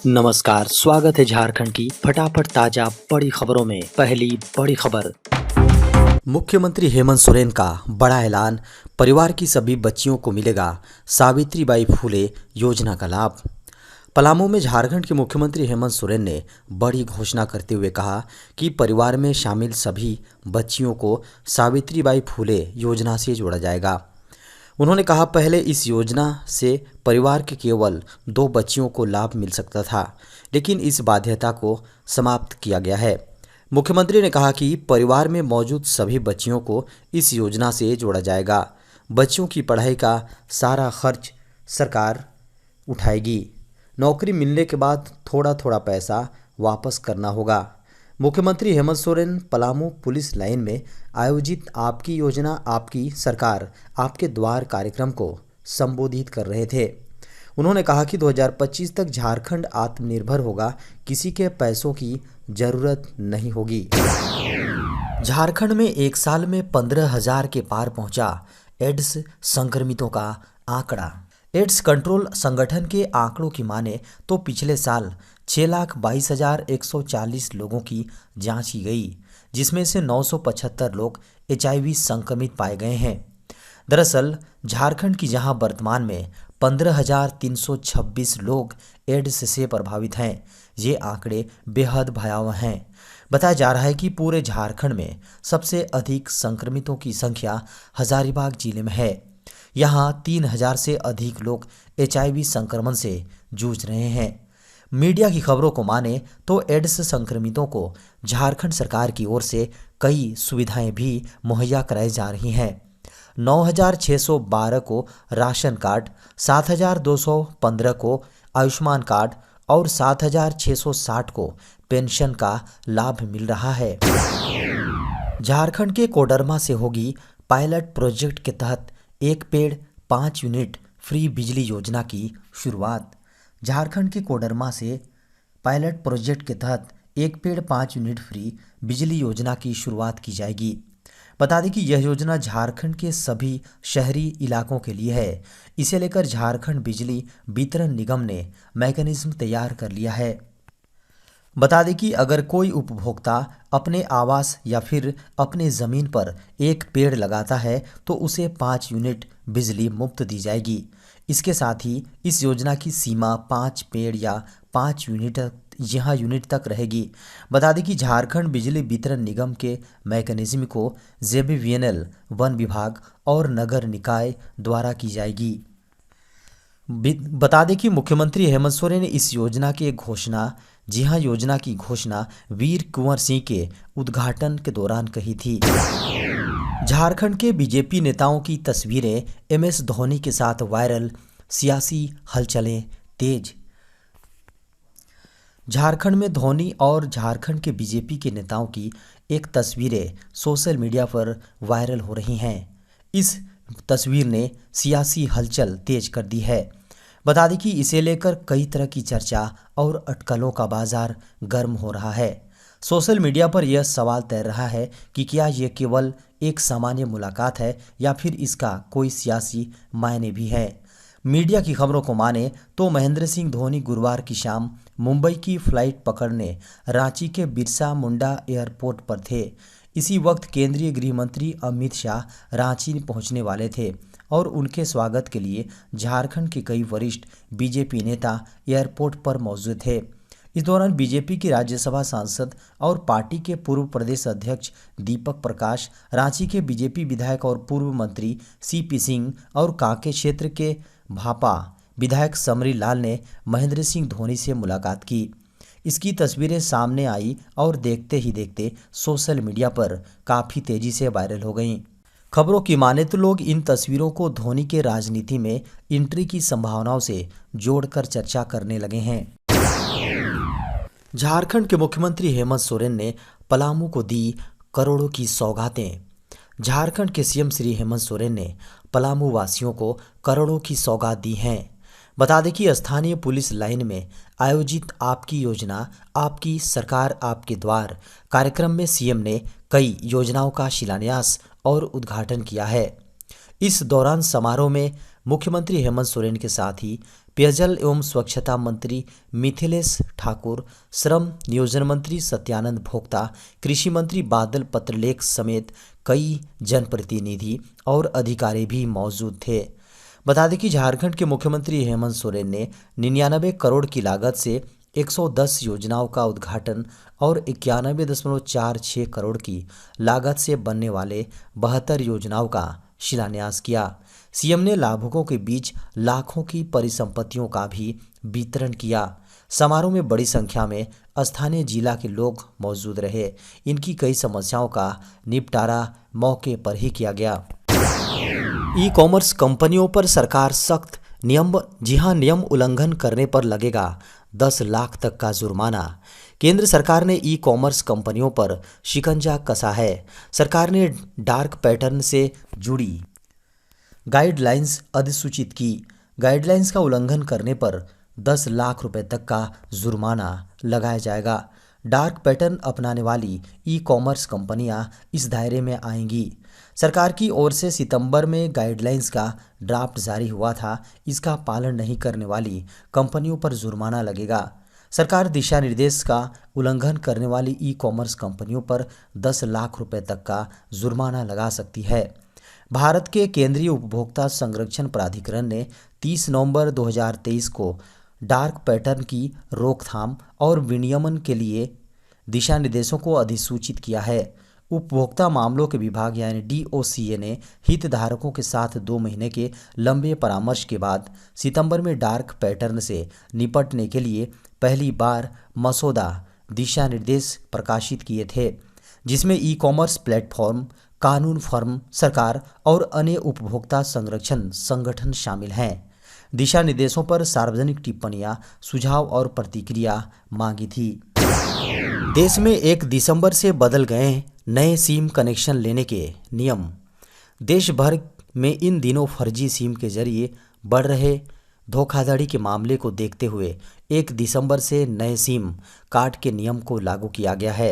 नमस्कार, स्वागत है झारखंड की फटाफट ताजा बड़ी खबरों में। पहली बड़ी खबर, मुख्यमंत्री हेमंत सोरेन का बड़ा ऐलान, परिवार की सभी बच्चियों को मिलेगा सावित्रीबाई फुले योजना का लाभ। पलामू में झारखंड के मुख्यमंत्री हेमंत सोरेन ने बड़ी घोषणा करते हुए कहा कि परिवार में शामिल सभी बच्चियों को सावित्रीबाई फुले योजना से जोड़ा जाएगा। उन्होंने कहा, पहले इस योजना से परिवार के केवल 2 बच्चियों को लाभ मिल सकता था, लेकिन इस बाध्यता को समाप्त किया गया है। मुख्यमंत्री ने कहा कि परिवार में मौजूद सभी बच्चियों को इस योजना से जोड़ा जाएगा। बच्चों की पढ़ाई का सारा खर्च सरकार उठाएगी। नौकरी मिलने के बाद थोड़ा थोड़ा पैसा वापस करना होगा। मुख्यमंत्री हेमंत सोरेन पलामू पुलिस लाइन में आयोजित आपकी योजना आपकी सरकार आपके द्वार कार्यक्रम को संबोधित कर रहे थे। उन्होंने कहा कि 2025 तक झारखंड आत्मनिर्भर होगा, किसी के पैसों की जरूरत नहीं होगी। झारखंड में एक साल में 15,000 के पार पहुंचा एड्स संक्रमितों का आंकड़ा। एड्स कंट्रोल संगठन के आंकड़ों की माने तो पिछले साल 6,22,140 लोगों की जांच की गई, जिसमें से 975 लोग HIV संक्रमित पाए गए हैं। दरअसल झारखंड की जहां वर्तमान में 15,326 लोग एड्स से प्रभावित हैं, ये आंकड़े बेहद भयावह हैं। बताया जा रहा है कि पूरे झारखंड में सबसे अधिक संक्रमितों की संख्या हजारीबाग जिले में है। यहाँ 3,000 से अधिक लोग HIV संक्रमण से जूझ रहे हैं। मीडिया की खबरों को माने तो एड्स संक्रमितों को झारखंड सरकार की ओर से कई सुविधाएं भी मुहैया कराई जा रही हैं। 9,612 को राशन कार्ड, 7,215 को आयुष्मान कार्ड और 7,660 को पेंशन का लाभ मिल रहा है। झारखंड के कोडरमा से होगी पायलट प्रोजेक्ट के तहत 1 पेड़ 5 यूनिट फ्री बिजली योजना की शुरुआत। झारखंड के कोडरमा से पायलट प्रोजेक्ट के तहत 1 पेड़ 5 यूनिट फ्री बिजली योजना की शुरुआत की जाएगी। बता दें कि यह योजना झारखंड के सभी शहरी इलाकों के लिए है। इसे लेकर झारखंड बिजली वितरण निगम ने मैकेनिज्म तैयार कर लिया है। बता दें कि अगर कोई उपभोक्ता अपने आवास या फिर अपने ज़मीन पर 1 पेड़ लगाता है तो उसे 5 यूनिट बिजली मुफ्त दी जाएगी। इसके साथ ही इस योजना की सीमा 5 पेड़ या 5 यूनिट तक रहेगी। बता दें कि झारखंड बिजली वितरण निगम के मैकेनिज्म को JBVNL, वन विभाग और नगर निकाय द्वारा की जाएगी। बता दें कि मुख्यमंत्री हेमंत सोरेन ने इस योजना योजना की घोषणा वीर कुंवर सिंह के उद्घाटन के दौरान कही थी। झारखंड के बीजेपी नेताओं की तस्वीरें MS धोनी के साथ वायरल, सियासी हलचलें तेज। झारखंड में धोनी और झारखंड के बीजेपी के नेताओं की एक तस्वीरें सोशल मीडिया पर वायरल हो रही हैं। इस तस्वीर ने सियासी हलचल तेज कर दी है। बता दें कि इसे लेकर कई तरह की चर्चा और अटकलों का बाजार गर्म हो रहा है। सोशल मीडिया पर यह सवाल तैर रहा है कि क्या यह केवल एक सामान्य मुलाकात है या फिर इसका कोई सियासी मायने भी है। मीडिया की खबरों को माने तो महेंद्र सिंह धोनी गुरुवार की शाम मुंबई की फ्लाइट पकड़ने रांची के बिरसा मुंडा एयरपोर्ट पर थे। इसी वक्त केंद्रीय गृह मंत्री अमित शाह रांची पहुंचने वाले थे और उनके स्वागत के लिए झारखंड के कई वरिष्ठ बीजेपी नेता एयरपोर्ट पर मौजूद थे। इस दौरान बीजेपी के राज्यसभा सांसद और पार्टी के पूर्व प्रदेश अध्यक्ष दीपक प्रकाश, रांची के बीजेपी विधायक और पूर्व मंत्री CP सिंह और कांके क्षेत्र के भापा विधायक समरी लाल ने महेंद्र सिंह धोनी से मुलाकात की। इसकी तस्वीरें सामने आई और देखते ही देखते सोशल मीडिया पर काफ़ी तेजी से वायरल हो गईं। खबरों की माने तो लोग इन तस्वीरों को धोनी के राजनीति में एंट्री की संभावनाओं से जोड़कर चर्चा करने लगे हैं। झारखंड के मुख्यमंत्री हेमंत सोरेन ने पलामू को दी करोड़ों की सौगातें। झारखंड के CM श्री हेमंत सोरेन ने पलामू वासियों को करोड़ों की सौगात दी हैं। बता दें कि स्थानीय पुलिस लाइन में आयोजित आपकी योजना आपकी सरकार आपके द्वार कार्यक्रम में CM ने कई योजनाओं का शिलान्यास और उद्घाटन किया है। इस दौरान समारोह में मुख्यमंत्री हेमंत सोरेन के साथ ही पेयजल एवं स्वच्छता मंत्री मिथिलेश ठाकुर, श्रम नियोजन मंत्री सत्यानंद भोक्ता, कृषि मंत्री बादल पत्रलेख समेत कई जनप्रतिनिधि और अधिकारी भी मौजूद थे। बता दें कि झारखंड के मुख्यमंत्री हेमंत सोरेन ने 99 करोड़ की लागत से 110 योजनाओं का उद्घाटन और 91.46 करोड़ की लागत से बनने वाले 72 योजनाओं का शिलान्यास किया। सीएम ने लाभुकों के बीच लाखों की परिसंपत्तियों का भी वितरण किया। समारोह में बड़ी संख्या में स्थानीय जिला के लोग मौजूद रहे। इनकी कई समस्याओं का निपटारा मौके पर ही किया गया। ई कॉमर्स कंपनियों पर सरकार सख्त नियम उल्लंघन करने पर लगेगा 10 लाख तक का जुर्माना। केंद्र सरकार ने ई कॉमर्स कंपनियों पर शिकंजा कसा है। सरकार ने डार्क पैटर्न से जुड़ी गाइडलाइंस अधिसूचित की। गाइडलाइंस का उल्लंघन करने पर 10 लाख रुपए तक का जुर्माना लगाया जाएगा। डार्क पैटर्न अपनाने वाली ई कॉमर्स कंपनियां इस दायरे में आएंगी। सरकार की ओर से सितंबर में गाइडलाइंस का ड्राफ्ट जारी हुआ था। इसका पालन नहीं करने वाली कंपनियों पर जुर्माना लगेगा। सरकार दिशा निर्देश का उल्लंघन करने वाली ई कॉमर्स कंपनियों पर 10 लाख रुपए तक का जुर्माना लगा सकती है। भारत के केंद्रीय उपभोक्ता संरक्षण प्राधिकरण ने 30 नवंबर 2023 को डार्क पैटर्न की रोकथाम और विनियमन के लिए दिशा निर्देशों को अधिसूचित किया है। उपभोक्ता मामलों के विभाग यानी DOCA ने हितधारकों के साथ 2 महीने के लंबे परामर्श के बाद सितंबर में डार्क पैटर्न से निपटने के लिए पहली बार मसौदा दिशा निर्देश प्रकाशित किए थे, जिसमें ई कॉमर्स प्लेटफॉर्म, कानून फर्म, सरकार और अन्य उपभोक्ता संरक्षण संगठन शामिल हैं। दिशा निर्देशों पर सार्वजनिक टिप्पणियां, सुझाव और प्रतिक्रिया मांगी थी। देश में 1 दिसंबर से बदल गए नए सिम कनेक्शन लेने के नियम। देश भर में इन दिनों फर्जी सिम के जरिए बढ़ रहे धोखाधड़ी के मामले को देखते हुए 1 दिसंबर से नए सिम कार्ड के नियम को लागू किया गया है।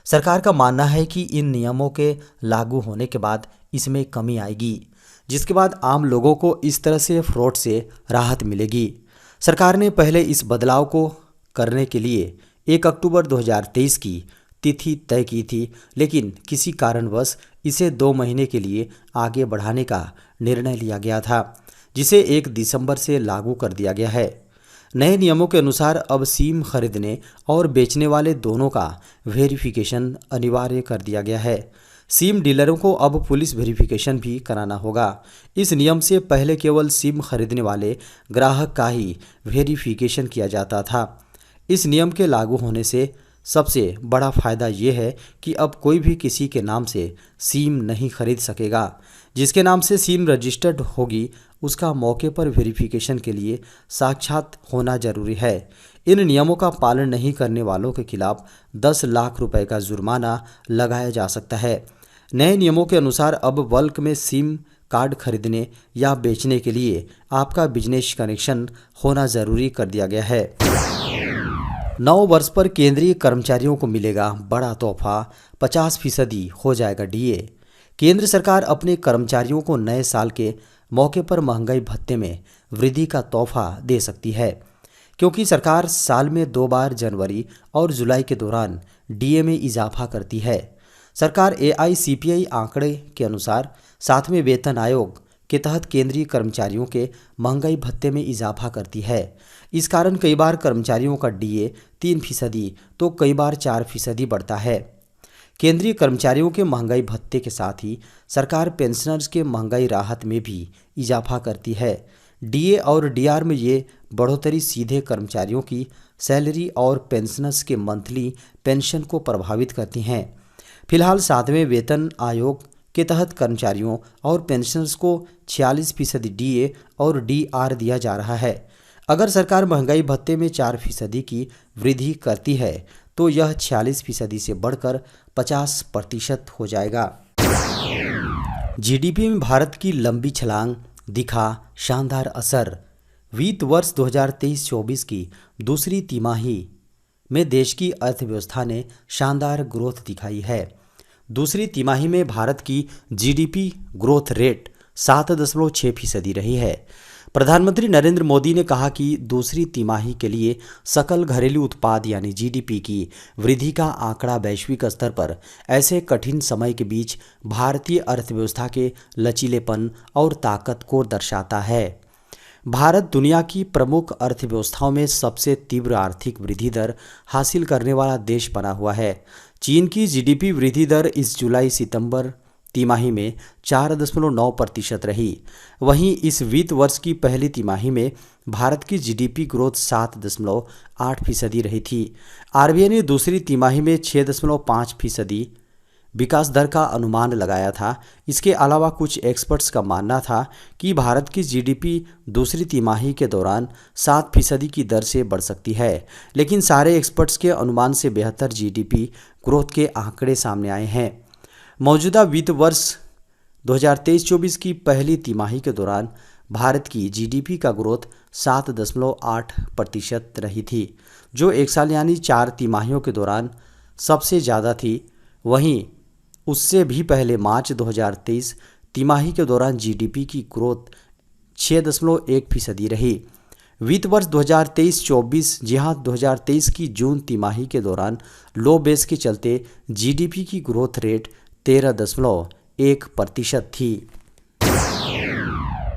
सरकार का मानना है कि इन नियमों के लागू होने के बाद इसमें कमी आएगी, जिसके बाद आम लोगों को इस तरह से फ्रॉड से राहत मिलेगी। सरकार ने पहले इस बदलाव को करने के लिए 1 अक्टूबर 2023 की तिथि तय की थी, लेकिन किसी कारणवश इसे 2 महीने के लिए आगे बढ़ाने का निर्णय लिया गया था, जिसे 1 दिसंबर से लागू कर दिया गया है। नए नियमों के अनुसार अब सिम खरीदने और बेचने वाले दोनों का वेरिफिकेशन अनिवार्य कर दिया गया है। सिम डीलरों को अब पुलिस वेरिफिकेशन भी कराना होगा। इस नियम से पहले केवल सिम खरीदने वाले ग्राहक का ही वेरिफिकेशन किया जाता था। इस नियम के लागू होने से सबसे बड़ा फ़ायदा ये है कि अब कोई भी किसी के नाम से सिम नहीं खरीद सकेगा। जिसके नाम से सिम रजिस्टर्ड होगी उसका मौके पर वेरिफिकेशन के लिए साक्षात होना जरूरी है। इन नियमों का पालन नहीं करने वालों के खिलाफ 10 लाख रुपए का जुर्माना लगाया जा सकता है। नए नियमों के अनुसार अब बल्क में सिम कार्ड खरीदने या बेचने के लिए आपका बिजनेस कनेक्शन होना जरूरी कर दिया गया है। 9 वर्ष पर केंद्रीय कर्मचारियों को मिलेगा बड़ा तोहफा, 50% हो जाएगा DA। केंद्र सरकार अपने कर्मचारियों को नए साल के मौके पर महंगाई भत्ते में वृद्धि का तोहफा दे सकती है, क्योंकि सरकार साल में 2 बार जनवरी और जुलाई के दौरान DA में इजाफा करती है। सरकार AICPI आंकड़े के अनुसार 7वें वेतन आयोग के तहत केंद्रीय कर्मचारियों के महंगाई भत्ते में इजाफा करती है। इस कारण कई बार कर्मचारियों का DA 3% तो कई बार 4% बढ़ता है। केंद्रीय कर्मचारियों के महंगाई भत्ते के साथ ही सरकार पेंशनर्स के महंगाई राहत में भी इजाफा करती है। DA और DR में ये बढ़ोतरी सीधे कर्मचारियों की सैलरी और पेंशनर्स के मंथली पेंशन को प्रभावित करती हैं। फिलहाल 7वें वेतन आयोग के तहत कर्मचारियों और पेंशनर्स को 46% DA और DR दिया जा रहा है। अगर सरकार महंगाई भत्ते में 4% की वृद्धि करती है तो यह 46% से बढ़कर 50% हो जाएगा। GDP में भारत की लंबी छलांग, दिखा शानदार असर। वित्त वर्ष 2023-24 की दूसरी तिमाही में देश की अर्थव्यवस्था ने शानदार ग्रोथ दिखाई है। दूसरी तिमाही में भारत की GDP ग्रोथ रेट 7.6% रही है। प्रधानमंत्री नरेंद्र मोदी ने कहा कि दूसरी तिमाही के लिए सकल घरेलू उत्पाद यानी जीडीपी की वृद्धि का आंकड़ा वैश्विक स्तर पर ऐसे कठिन समय के बीच भारतीय अर्थव्यवस्था के लचीलेपन और ताकत को दर्शाता है। भारत दुनिया की प्रमुख अर्थव्यवस्थाओं में सबसे तीव्र आर्थिक वृद्धि दर हासिल करने वाला देश बना हुआ है। चीन की जीडीपी वृद्धि दर इस जुलाई सितंबर तिमाही में 4.9% रही। वहीं इस वित्त वर्ष की पहली तिमाही में भारत की जीडीपी ग्रोथ 7.8% रही थी। आरबीआई ने दूसरी तिमाही में 6.5% विकास दर का अनुमान लगाया था। इसके अलावा कुछ एक्सपर्ट्स का मानना था कि भारत की जीडीपी दूसरी तिमाही के दौरान 7% की दर से बढ़ सकती है, लेकिन सारे एक्सपर्ट्स के अनुमान से बेहतर जीडीपी ग्रोथ के आंकड़े सामने आए हैं। मौजूदा वित्त वर्ष 2023-24 की पहली तिमाही के दौरान भारत की जीडीपी का ग्रोथ 7.8% रही थी, जो एक साल यानी 4 तिमाहियों के दौरान सबसे ज़्यादा थी। वहीं उससे भी पहले मार्च 2023 तिमाही के दौरान जीडीपी की ग्रोथ 6.1% रही। वित्त वर्ष 2023-24 जी हां 2023 की जून तिमाही के दौरान लो बेस के चलते जीडीपी की ग्रोथ रेट 13.1% थी।